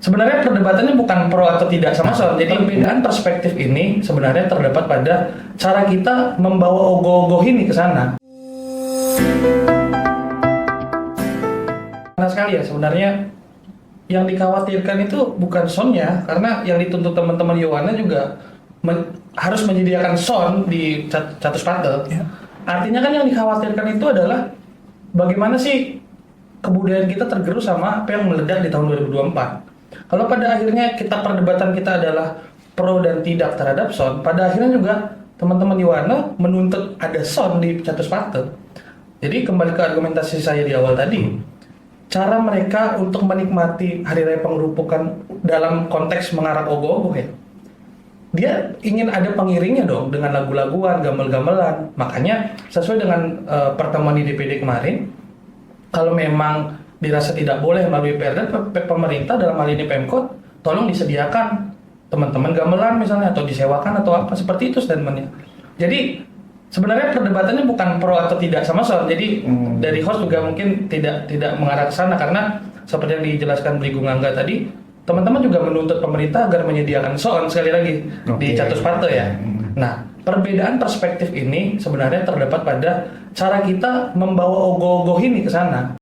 Sebenarnya perdebatannya bukan pro atau tidak sama soal. Jadi perbedaan perspektif ini sebenarnya terdapat pada cara kita membawa ogoh-ogoh ini ke sana. Karena sekali ya sebenarnya yang dikhawatirkan itu bukan soundnya, karena yang dituntut teman-teman Yowana juga harus menyediakan sound di Catus Patel. Ya. Artinya kan yang dikhawatirkan itu adalah bagaimana sih kebudayaan kita tergerus sama apa yang meledak di tahun 2024. Kalau pada akhirnya perdebatan kita adalah pro dan tidak terhadap sound, pada akhirnya juga teman-teman Yowana menuntut ada sound di Catus Patel. Jadi kembali ke argumentasi saya di awal tadi, cara mereka untuk menikmati Hari Raya Pengerupukan dalam konteks mengarak ogoh-ogoh ya, dia ingin ada pengiringnya dong dengan lagu-laguan, gamel-gamelan. Makanya sesuai dengan pertemuan di DPD kemarin, kalau memang dirasa tidak boleh melalui Perda, pemerintah dalam hal ini Pemkot, tolong disediakan teman-teman gamelan misalnya, atau disewakan atau apa, seperti itu statementnya. Jadi sebenarnya perdebatannya bukan pro atau tidak sama soal. Jadi dari host juga mungkin tidak mengarah ke sana, karena seperti yang dijelaskan Brigung Angga tadi, teman-teman juga menuntut pemerintah agar menyediakan sound sekali lagi di Catus Patel ya. Nah, perbedaan perspektif ini sebenarnya terdapat pada cara kita membawa ogoh-ogoh ini ke sana.